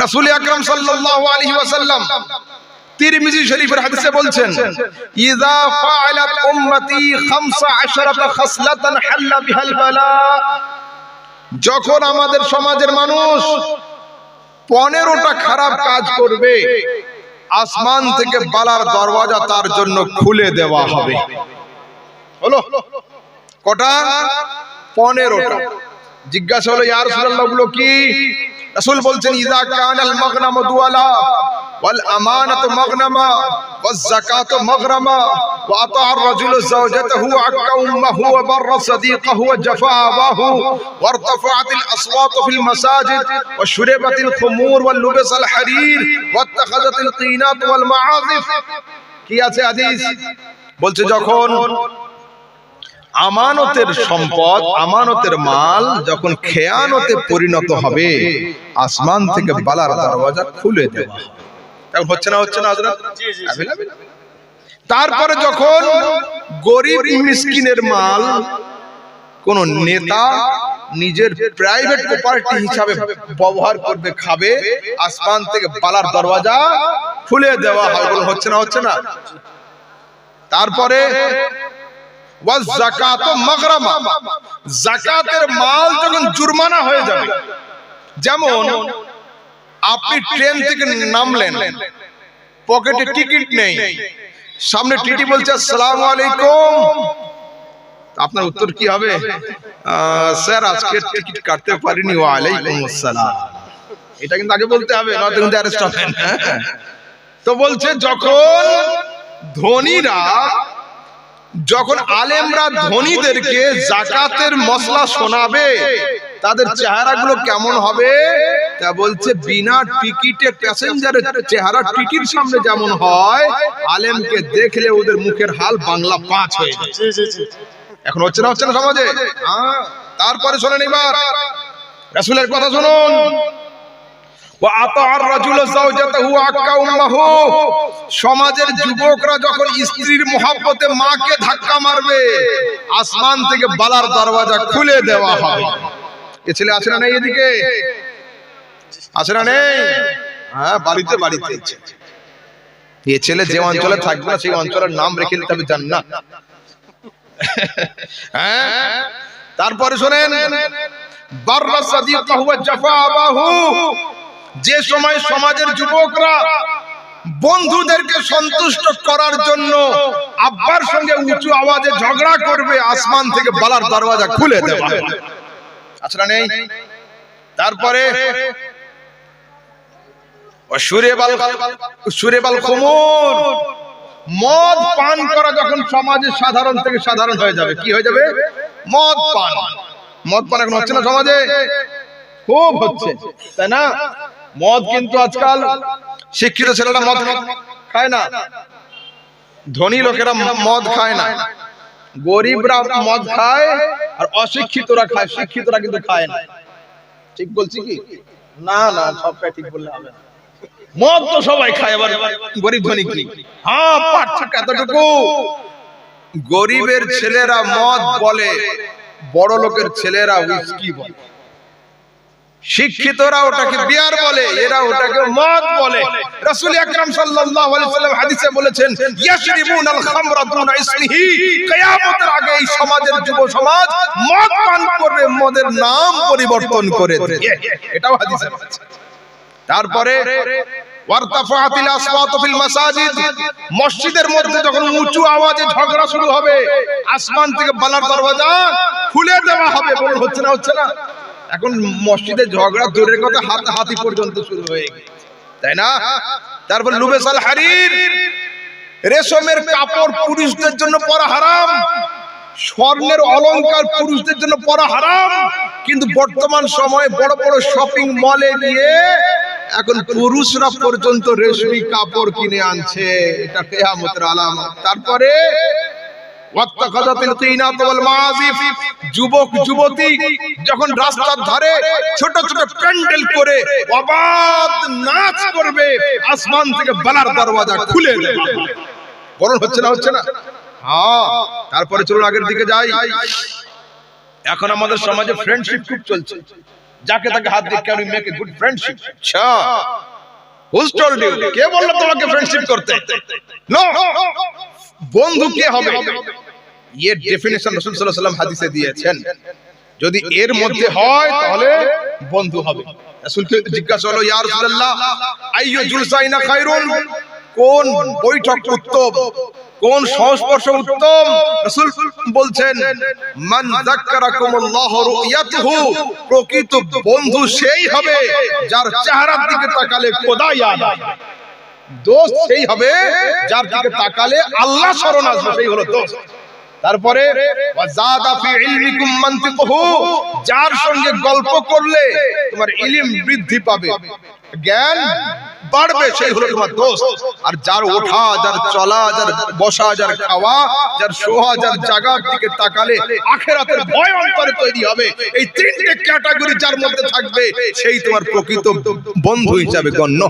রাসূল আকরাম সাল্লাল্লাহু আলাইহি ওয়াসাল্লাম তিরমিজি শরীফের হাদিসে বলছেন, ইযা ফাআলাত উম্মতি 15 খাসলাতান হাল্লা বিহাল বালা, যখন আমাদের সমাজের মানুষ 15টা খারাপ কাজ করবে, আসমান থেকে বালার দরওয়াজা তার জন্য খুলে দেওয়া হবে। হলো কটা? 15টা। জিজ্ঞাসা হলো, ইয়া রাসূলুল্লাহ গুলো কি? রাসূল বলছেন, ইযা কানাল মাগনামু দুআলা ওয়াল আমানাতু মাগনামা ওয়াজ যাকাতু মাগরামা ওয়া আতাআর রাজুলু যাওজাতাহু ওয়া আক্কা উম্মাহু ওয়া বাররা সাদিকাহু ওয়া জাফা আবাহু ওয়া ইরতাফাআতিল আসওয়াতু ফিল মাসাজিদ ওয়া শুরিবাতিল খুমুর ওয়া লুবিসাল হারির ওয়া ইত্তাখাযাতিল কিনাত ওয়াল মাআযিফ। কি আছে হাদিস? বলছে যখন আমানতের সম্পদ, আমানতের মাল যখন খেয়ানতে পরিণত হবে, আসমান থেকে বালার দরওয়াজা খুলে দেওয়া হবে। এখন হচ্ছে না হযরত? তারপরে যখন গরিব মিসকিনের মাল কোন নেতা নিজের প্রাইভেট প্রপার্টি হিসাবে ব্যবহার করবে, খাবে, আসমান থেকে বালার দরওয়াজা খুলে দেওয়া হবে। বলে হচ্ছে না? তারপরে ওয়াজ যাকাতু মাগরামা, যাকাতের মাল যখন জুরমানা হয়ে যাবে। যেমন আপনি ট্রেন থেকে নামলেন, পকেটে টিকিট নেই, সামনে টিটি বলছে আসসালামু আলাইকুম, আপনার উত্তর কি হবে? স্যার আজকে টিকিট কাটতে পারিনি। ওয়া আলাইকুম আসসালাম। এটা কিন্তু আগে বলতে হবে, নয়তো কিন্তু অ্যারেস্ট হবেন। তো বলছে যখন ধনীরা, যখন আলেমরা ধনীদেরকে যাকাতের মসলা শোনাবে, তাদের চেহারাগুলো কেমন হবে? তা বলছে বিনা টিকিটে প্যাসেঞ্জারের চেহারা টিটির সামনে যেমন হয়, আলেমকে দেখলে ওদের মুখের হাল বাংলা 5 হয়ে যায়। এখন হচ্ছে না সমাজে? তারপরে শোনেন এবার রাসূলের কথা শুনুন। সমাজের যুবকরা যখন স্ত্রীর মহব্বতে মাকে ধাক্কা মারবে, আসমান থেকে বালার দরওয়াজা খুলে দেওয়া হবে। এ ছেলে আছে না নেই? এদিকে আছে না নেই? হ্যাঁ, বাড়িতে এ ছেলে যে অঞ্চলে থাকবে না, সেই অঞ্চলের নাম রেখে দিতে হবে জান্নাত। হ্যাঁ, তারপরে শোনেন, বাররা সাদিকাহু ওয়া জাফা আবাহু, যে সময় সমাজের যুবকরা বন্ধুদেরকে সন্তুষ্ট করার জন্য আব্বার সঙ্গে উঁচু আওয়াজে ঝগড়া করবে, আসমান থেকে বালার দরওয়াজা খুলে দেওয়া হবে। আচ্ছা নেই? তারপরে শুরিবাল খুমুর, মদ পান করা যখন সমাজে সাধারণ থেকে সাধারণ হয়ে যাবে। কি হয়ে যাবে? মদ পান এখন হচ্ছে না সমাজে? খুব হচ্ছে, তাই না? মদ কিন্তু আজকাল শিক্ষিত ছেলেরা মদ খায় না, ধনী লোকেরা মদ খায় না, গরিবরা মদ খায় আর অশিক্ষিতরা খায়, শিক্ষিতরা কিন্তু খায় না। ঠিক বলছি কি? না, সবটাই ঠিক বললে হবে না। মদ তো সবাই খায়, আবার গরিব ধনী কি? হ্যাঁ, পার্থক্য এতটুকু, গরিবের ছেলেরা মদ বলে, বড় লোকের ছেলেরা হুইস্কি বলে। শিক্ষিতরা ওটাকে বিয়ার বলে, এরা ওটাকে মদ বলে। রাসূল আকরাম সাল্লাল্লাহু আলাইহি ওয়াসাল্লাম হাদিসে বলেছেন, ইয়াশরিবুনাল খামরা দুনা ইসমিহি, কিয়ামতের আগে এই সমাজের যুব সমাজ মদ পান করবে, মদের নাম পরিবর্তন করে দেবে। এটাও হাদিসে আছে। তারপরে ওয়ারতাফাআতিল আসওয়াতু ফিল মাসাজিদ, মসজিদের মধ্যে যখন উঁচু আওয়াজে ঝগড়া শুরু হবে, আসমান থেকে বালার দরওয়াজা খুলে দেওয়া হবে। বলুন হচ্ছে না? এখন মসজিদে ঝগড়া দূরের কথা, হাতাহাতি পর্যন্ত শুরু হয়ে গেছে, তাই না? তারপর লুবেসাল হারির, রেশমের কাপড় পুরুষদের জন্য পরা হারাম, স্বর্ণের অলংকার পুরুষদের জন্য পরা হারাম, কিন্তু বর্তমান সময়ে বড় বড় শপিং মলে গিয়ে এখন পুরুষরা পর্যন্ত রেশমি কাপড় কিনে আনছে। এটা কিয়ামতের আলামত। তারপরে যুবক যুবতী যখন রাস্তার ধারে ছোট ছোট প্যান্ডেল করে অবাধ নাচ করবে, আসমান থেকে বালার দরওয়াজা খুলে দেবে। বরং হচ্ছে না? হ্যাঁ। তারপরে চলুন আগের দিকে যাই। এখন আমাদের সমাজে ফ্রেন্ডশিপ খুব চলছে, যাকে তাকে হাত দিয়ে can you make a good friendship? আচ্ছা, হুজ টোল্ড ইউ? কে বলল তোমাকে ফ্রেন্ডশিপ করতে? নো। বন্ধু কে হবে? এর ডেফিনিশন রাসূল সাল্লাল্লাহু আলাইহি ওয়াসাল্লাম হাদিসে দিয়েছেন। যদি এর মধ্যে হয় তাহলে বন্ধু হবে। রাসূলকে জিজ্ঞাসা হলো, ইয়া রাসূলুল্লাহ আইয়ু জুলসাইনা খায়রুন? কোন বৈঠক উত্তম, কোন সংস্পর্শ উত্তম? রাসূল বলছেন, মান যাক্কারাকুমুল্লাহু রুয়াতুহু, প্রকৃত বন্ধু সেই হবে যার চেহারার দিকে তাকালে খোদা ইয়াদ আসে। দোস্ত সেই হবে যার দিকে তাকালে আল্লাহ স্মরণ আসবে, সেই হলো দোস্ত। তারপরে ওয়াজাদা ফি ইলমিকুম মানতিকুহু, যার সঙ্গে গল্প করলে তোমার ইলম বৃদ্ধি পাবে, জ্ঞান বাড়বে, সেই হলো তোমার দোস্ত। আর যার ওঠা, যার চলা, যার বসা, যার খাওয়া, যার শোয়া, যার জায়গার দিকে তাকালে আখিরাতের ভয় অন্তরে তৈরি হবে, এই তিনটে ক্যাটাগরি যার মধ্যে থাকবে সেই তোমার প্রকৃত বন্ধু হিসাবে গণ্য।